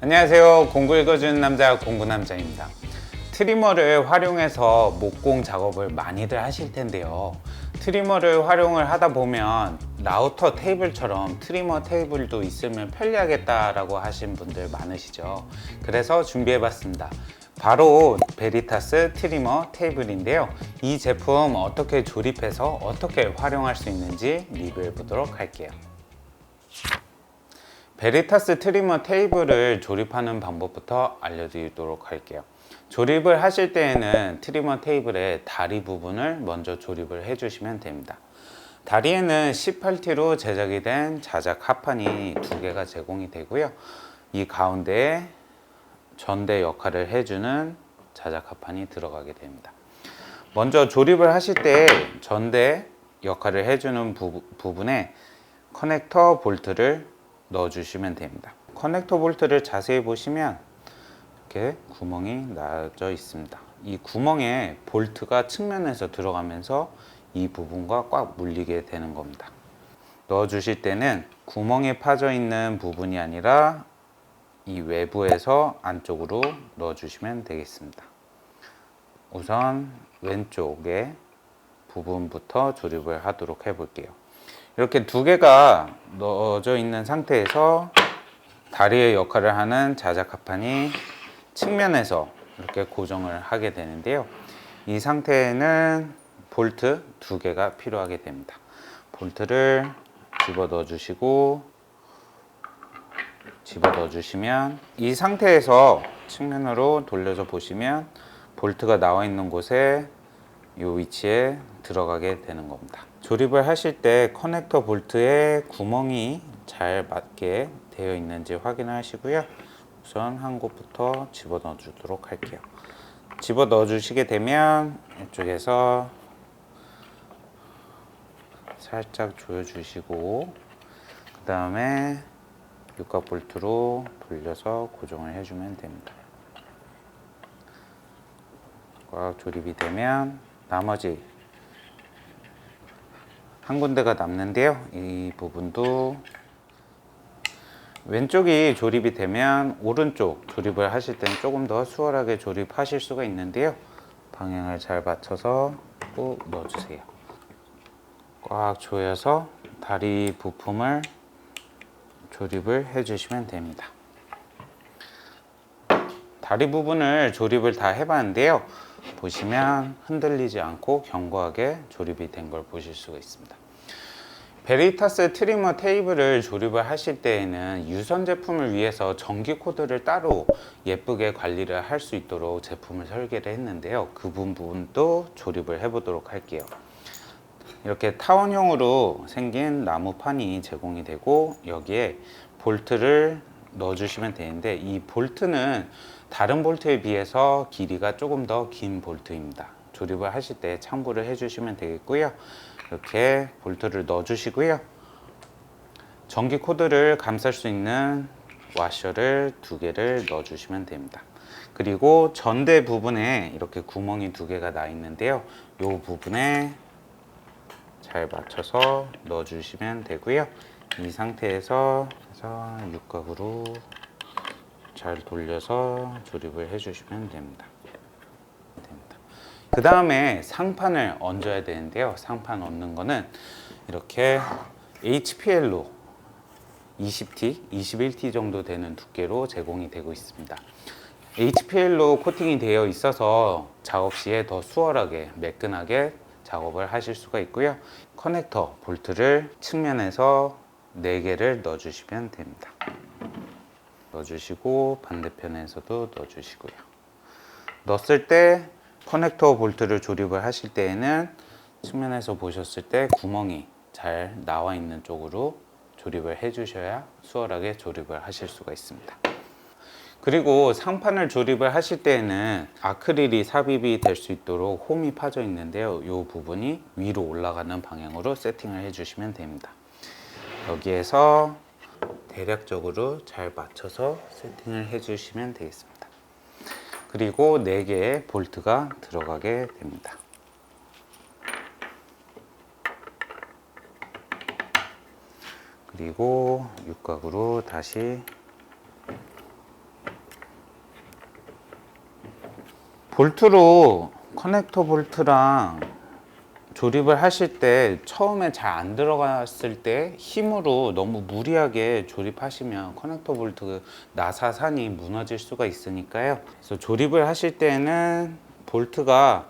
안녕하세요. 공구 읽어주는 남자 공구남자입니다. 트리머를 활용해서 목공 작업을 많이들 하실 텐데요. 트리머를 활용을 하다 보면 라우터 테이블처럼 트리머 테이블도 있으면 편리하겠다라고 하신 분들 많으시죠. 그래서 준비해봤습니다. 바로 베리타스 트리머 테이블인데요. 이 제품 어떻게 조립해서 어떻게 활용할 수 있는지 리뷰해 보도록 할게요. 베리타스 트리머 테이블을 조립하는 방법부터 알려드리도록 할게요. 조립을 하실 때에는 트리머 테이블의 다리 부분을 먼저 조립을 해주시면 됩니다. 다리에는 18T로 제작이 된 자작 합판이 2개가 제공이 되고요. 이 가운데에 전대 역할을 해주는 자작 합판이 들어가게 됩니다. 먼저 조립을 하실 때 전대 역할을 해주는 부분에 커넥터 볼트를 넣어주시면 됩니다. 커넥터 볼트를 자세히 보시면 이렇게 구멍이 나져 있습니다. 이 구멍에 볼트가 측면에서 들어가면서 이 부분과 꽉 물리게 되는 겁니다. 넣어주실 때는 구멍에 파져 있는 부분이 아니라 이 외부에서 안쪽으로 넣어주시면 되겠습니다. 우선 왼쪽에 부분부터 조립을 하도록 해볼게요. 이렇게 2개가 넣어져 있는 상태에서 다리의 역할을 하는 자작 합판이 측면에서 이렇게 고정을 하게 되는데요. 이 상태에는 볼트 2개가 필요하게 됩니다. 볼트를 집어 넣어 주시면 이 상태에서 측면으로 돌려서 보시면 볼트가 나와 있는 곳에 이 위치에 들어가게 되는 겁니다. 조립을 하실 때 커넥터 볼트에 구멍이 잘 맞게 되어 있는지 확인을 하시고요. 우선 한 곳부터 집어 넣어 주도록 할게요. 집어 넣어 주시게 되면 이쪽에서 살짝 조여 주시고 그 다음에 육각 볼트로 돌려서 고정을 해주면 됩니다. 꽉 조립이 되면 나머지 한 군데가 남는데요. 이 부분도 왼쪽이 조립이 되면 오른쪽 조립을 하실 때는 조금 더 수월하게 조립하실 수가 있는데요. 방향을 잘 맞춰서 꾹 넣어주세요. 꽉 조여서 다리 부품을 조립을 해주시면 됩니다. 다리 부분을 조립을 다 해봤는데요. 보시면 흔들리지 않고 견고하게 조립이 된 걸 보실 수가 있습니다. 베리타스 트리머 테이블을 조립을 하실 때에는 유선 제품을 위해서 전기 코드를 따로 예쁘게 관리를 할 수 있도록 제품을 설계를 했는데요. 그 부분도 조립을 해 보도록 할게요. 이렇게 타원형으로 생긴 나무판이 제공이 되고 여기에 볼트를 넣어 주시면 되는데 이 볼트는 다른 볼트에 비해서 길이가 조금 더 긴 볼트입니다. 조립을 하실 때 참고를 해 주시면 되겠고요. 이렇게 볼트를 넣어 주시고요. 전기 코드를 감쌀 수 있는 와셔를 2개를 넣어 주시면 됩니다. 그리고 전대 부분에 이렇게 구멍이 2개가 나 있는데요. 이 부분에 잘 맞춰서 넣어 주시면 되고요. 이 상태에서 육각으로 잘 돌려서 조립을 해 주시면 됩니다. 그 다음에 상판을 얹어야 되는데요. 상판 얹는 거는 이렇게 HPL로 20T, 21T 정도 되는 두께로 제공이 되고 있습니다. HPL로 코팅이 되어 있어서 작업 시에 더 수월하게 매끈하게 작업을 하실 수가 있고요. 커넥터 볼트를 측면에서 4개를 넣어 주시면 됩니다. 넣어 주시고 반대편에서도 넣어 주시고요. 넣었을 때 커넥터 볼트를 조립을 하실 때에는 측면에서 보셨을 때 구멍이 잘 나와 있는 쪽으로 조립을 해 주셔야 수월하게 조립을 하실 수가 있습니다. 그리고 상판을 조립을 하실 때에는 아크릴이 삽입이 될 수 있도록 홈이 파져 있는데요. 이 부분이 위로 올라가는 방향으로 세팅을 해 주시면 됩니다. 여기에서 대략적으로 잘 맞춰서 세팅을 해 주시면 되겠습니다. 그리고 4개의 볼트가 들어가게 됩니다. 그리고 육각으로 다시 볼트로 커넥터 볼트랑 조립을 하실 때 처음에 잘 안 들어갔을 때 힘으로 너무 무리하게 조립하시면 커넥터 볼트 나사산이 무너질 수가 있으니까요. 그래서 조립을 하실 때는 볼트가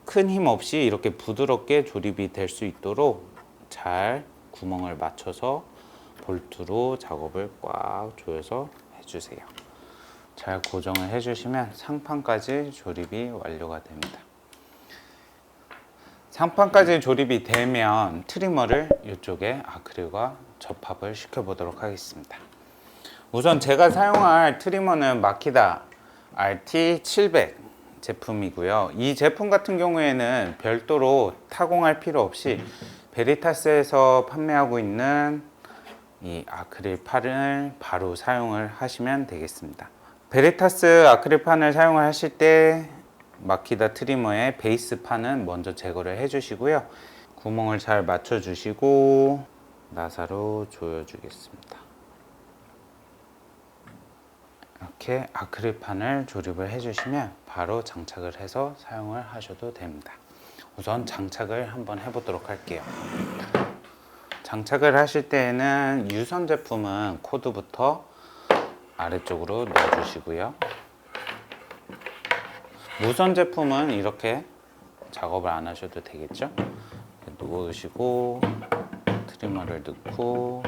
큰 힘 없이 이렇게 부드럽게 조립이 될 수 있도록 잘 구멍을 맞춰서 볼트로 작업을 꽉 조여서 해주세요. 잘 고정을 해주시면 상판까지 조립이 완료가 됩니다. 상판까지 조립이 되면 트리머를 이쪽에 아크릴과 접합을 시켜 보도록 하겠습니다. 우선 제가 사용할 트리머는 마키다 RT700 제품이고요. 이 제품 같은 경우에는 별도로 타공할 필요 없이 베리타스에서 판매하고 있는 이 아크릴 판을 바로 사용을 하시면 되겠습니다. 베리타스 아크릴 판을 사용을 하실 때 마키다 트리머의 베이스 판은 먼저 제거를 해 주시고요. 구멍을 잘 맞춰 주시고 나사로 조여 주겠습니다. 이렇게 아크릴 판을 조립을 해 주시면 바로 장착을 해서 사용을 하셔도 됩니다. 우선 장착을 한번 해 보도록 할게요. 장착을 하실 때에는 유선 제품은 코드부터 아래쪽으로 넣어 주시고요. 무선 제품은 이렇게 작업을 안 하셔도 되겠죠. 놓으시고 트리머를 넣고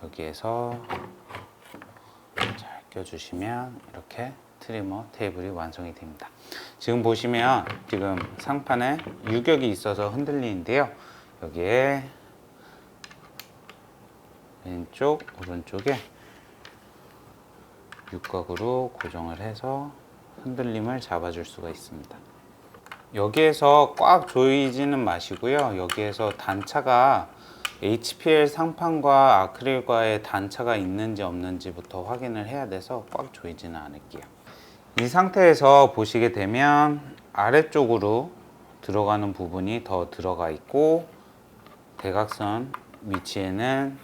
여기에서 잘 껴주시면 이렇게 트리머 테이블이 완성이 됩니다. 지금 보시면 지금 상판에 유격이 있어서 흔들리는데요. 여기에 왼쪽 오른쪽에 육각으로 고정을 해서 흔들림을 잡아줄 수가 있습니다. 여기에서 꽉 조이지는 마시고요. 여기에서 단차가 HPL 상판과 아크릴과의 단차가 있는지 없는지부터 확인을 해야 돼서 꽉 조이지는 않을게요. 이 상태에서 보시게 되면 아래쪽으로 들어가는 부분이 더 들어가 있고 대각선 위치에는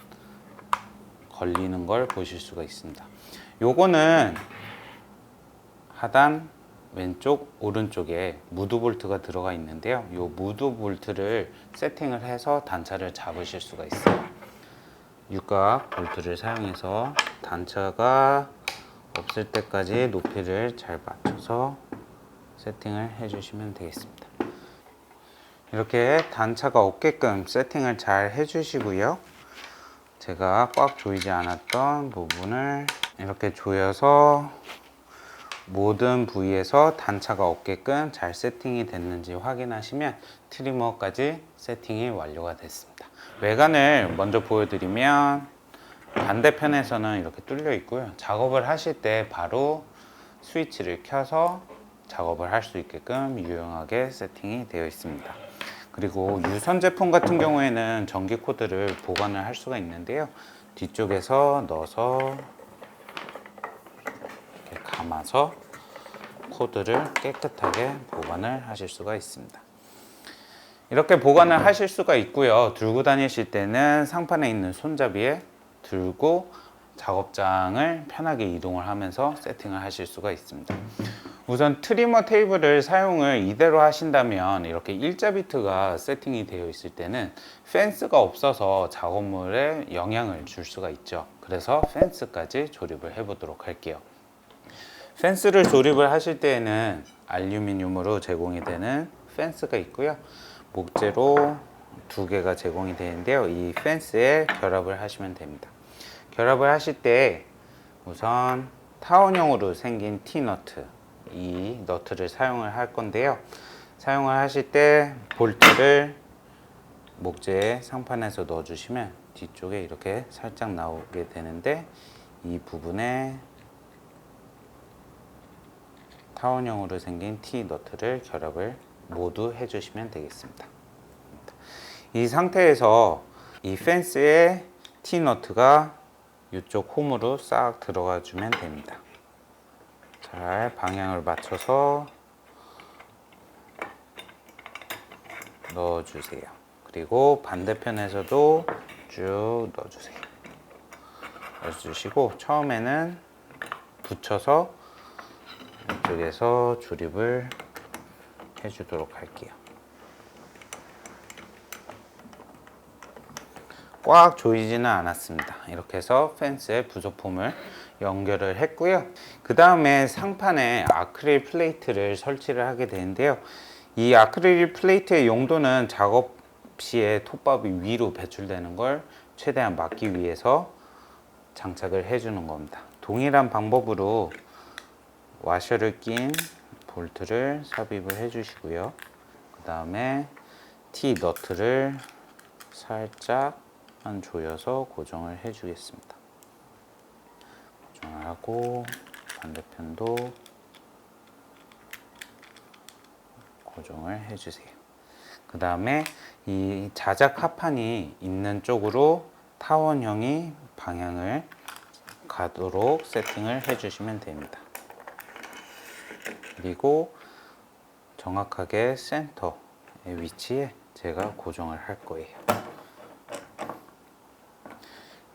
걸리는 걸 보실 수가 있습니다. 요거는 하단 왼쪽 오른쪽에 무드 볼트가 들어가 있는데요. 이 무드 볼트를 세팅을 해서 단차를 잡으실 수가 있어요. 육각 볼트를 사용해서 단차가 없을 때까지 높이를 잘 맞춰서 세팅을 해 주시면 되겠습니다. 이렇게 단차가 없게끔 세팅을 잘 해 주시고요. 제가 꽉 조이지 않았던 부분을 이렇게 조여서 모든 부위에서 단차가 없게끔 잘 세팅이 됐는지 확인하시면 트리머까지 세팅이 완료가 됐습니다. 외관을 먼저 보여드리면 반대편에서는 이렇게 뚫려 있고요. 작업을 하실 때 바로 스위치를 켜서 작업을 할 수 있게끔 유용하게 세팅이 되어 있습니다. 그리고 유선 제품 같은 경우에는 전기 코드를 보관을 할 수가 있는데요. 뒤쪽에서 넣어서 이렇게 감아서 코드를 깨끗하게 보관을 하실 수가 있습니다. 이렇게 보관을 하실 수가 있고요. 들고 다니실 때는 상판에 있는 손잡이에 들고 작업장을 편하게 이동을 하면서 세팅을 하실 수가 있습니다. 우선 트리머 테이블을 사용을 이대로 하신다면 이렇게 일자 비트가 세팅이 되어 있을 때는 펜스가 없어서 작업물에 영향을 줄 수가 있죠. 그래서 펜스까지 조립을 해 보도록 할게요. 펜스를 조립을 하실 때에는 알루미늄으로 제공이 되는 펜스가 있고요. 목재로 2개가 제공이 되는데요. 이 펜스에 결합을 하시면 됩니다. 결합을 하실 때 우선 타원형으로 생긴 T너트, 이 너트를 사용을 할 건데요. 사용을 하실 때 볼트를 목재 상판에서 넣어주시면 뒤쪽에 이렇게 살짝 나오게 되는데 이 부분에 타원형으로 생긴 T너트를 결합을 모두 해주시면 되겠습니다. 이 상태에서 이 펜스에 T너트가 이쪽 홈으로 싹 들어가 주면 됩니다. 잘 방향을 맞춰서 넣어주세요. 그리고 반대편에서도 쭉 넣어주세요. 넣어주시고 처음에는 붙여서 이쪽에서 조립을 해주도록 할게요. 꽉 조이지는 않았습니다. 이렇게 해서 펜스에 부속품을 연결을 했고요. 그 다음에 상판에 아크릴 플레이트를 설치를 하게 되는데요. 이 아크릴 플레이트의 용도는 작업 시에 톱밥이 위로 배출되는 걸 최대한 막기 위해서 장착을 해주는 겁니다. 동일한 방법으로 와셔를 낀 볼트를 삽입을 해주시고요. 그 다음에 T 너트를 살짝 조여서 고정을 해주겠습니다. 고정을 하고 반대편도 고정을 해주세요. 그 다음에 이 자작 하판이 있는 쪽으로 타원형이 방향을 가도록 세팅을 해주시면 됩니다. 그리고 정확하게 센터의 위치에 제가 고정을 할 거예요.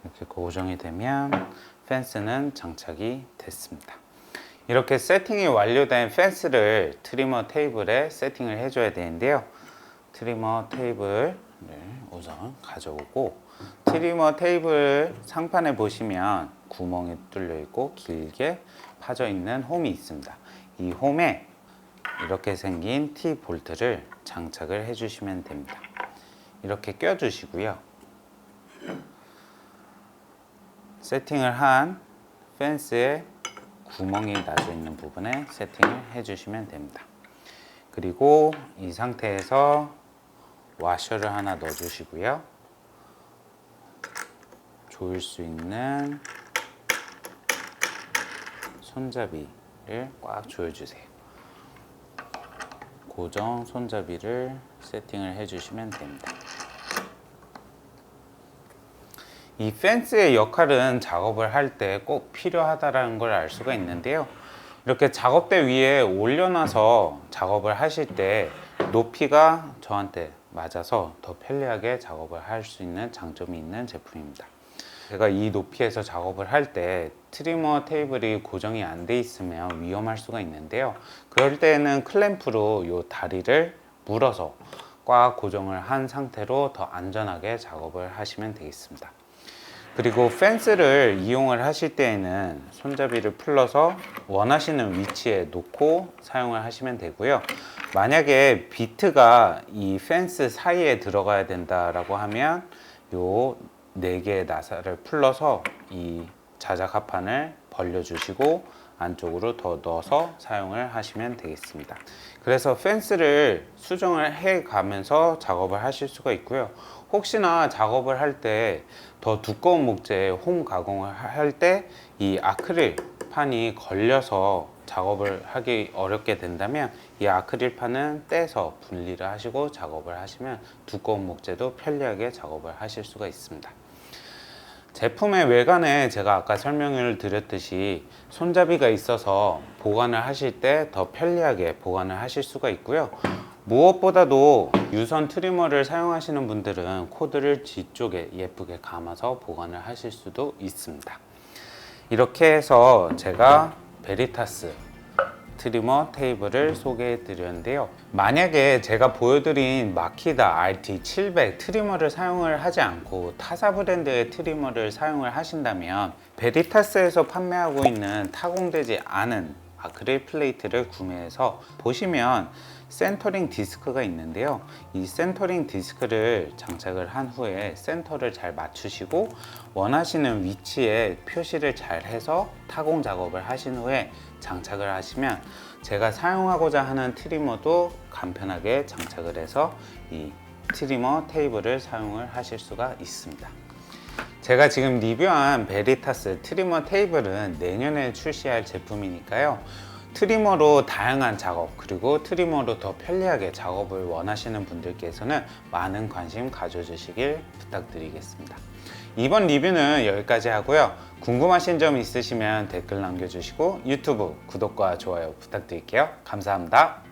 이렇게 고정이 되면 펜스는 장착이 됐습니다. 이렇게 세팅이 완료된 펜스를 트리머 테이블에 세팅을 해줘야 되는데요. 트리머 테이블을 우선 가져오고, 트리머 테이블 상판에 보시면 구멍이 뚫려 있고 길게 파져 있는 홈이 있습니다. 이 홈에 이렇게 생긴 T 볼트를 장착을 해주시면 됩니다. 이렇게 껴주시고요. 세팅을 한 펜스에 구멍이 나져 있는 부분에 세팅을 해주시면 됩니다. 그리고 이 상태에서 와셔를 하나 넣어주시고요. 조일 수 있는 손잡이를 꽉 조여주세요. 고정 손잡이를 세팅을 해주시면 됩니다. 이 펜스의 역할은 작업을 할 때 꼭 필요하다는 걸 알 수가 있는데요. 이렇게 작업대 위에 올려놔서 작업을 하실 때 높이가 저한테 맞아서 더 편리하게 작업을 할 수 있는 장점이 있는 제품입니다. 제가 이 높이에서 작업을 할 때 트리머 테이블이 고정이 안 돼 있으면 위험할 수가 있는데요. 그럴 때는 클램프로 이 다리를 물어서 꽉 고정을 한 상태로 더 안전하게 작업을 하시면 되겠습니다. 그리고 펜스를 이용을 하실 때에는 손잡이를 풀러서 원하시는 위치에 놓고 사용을 하시면 되고요. 만약에 비트가 이 펜스 사이에 들어가야 된다라고 하면 요 4개의 나사를 풀러서 이 자작 하판을 벌려주시고 안쪽으로 더 넣어서 사용을 하시면 되겠습니다. 그래서 펜스를 수정을 해 가면서 작업을 하실 수가 있고요. 혹시나 작업을 할 때 더 두꺼운 목재에 홈 가공을 할 때 이 아크릴 판이 걸려서 작업을 하기 어렵게 된다면 이 아크릴 판은 떼서 분리를 하시고 작업을 하시면 두꺼운 목재도 편리하게 작업을 하실 수가 있습니다. 제품의 외관에 제가 아까 설명을 드렸듯이 손잡이가 있어서 보관을 하실 때 더 편리하게 보관을 하실 수가 있고요. 무엇보다도 유선 트리머를 사용하시는 분들은 코드를 뒤쪽에 예쁘게 감아서 보관을 하실 수도 있습니다. 이렇게 해서 제가 베리타스 트리머 테이블을 소개해 드렸는데요. 만약에 제가 보여드린 마키다 RT700 트리머를 사용을 하지 않고 타사 브랜드의 트리머를 사용을 하신다면 베리타스에서 판매하고 있는 타공되지 않은 아크릴 플레이트를 구매해서 보시면 센터링 디스크가 있는데요. 이 센터링 디스크를 장착을 한 후에 센터를 잘 맞추시고 원하시는 위치에 표시를 잘 해서 타공 작업을 하신 후에 장착을 하시면 제가 사용하고자 하는 트리머도 간편하게 장착을 해서 이 트리머 테이블을 사용을 하실 수가 있습니다. 제가 지금 리뷰한 베리타스 트리머 테이블은 내년에 출시할 제품이니까요. 트리머로 다양한 작업 그리고 트리머로 더 편리하게 작업을 원하시는 분들께서는 많은 관심 가져주시길 부탁드리겠습니다. 이번 리뷰는 여기까지 하고요. 궁금하신 점 있으시면 댓글 남겨주시고 유튜브 구독과 좋아요 부탁드릴게요. 감사합니다.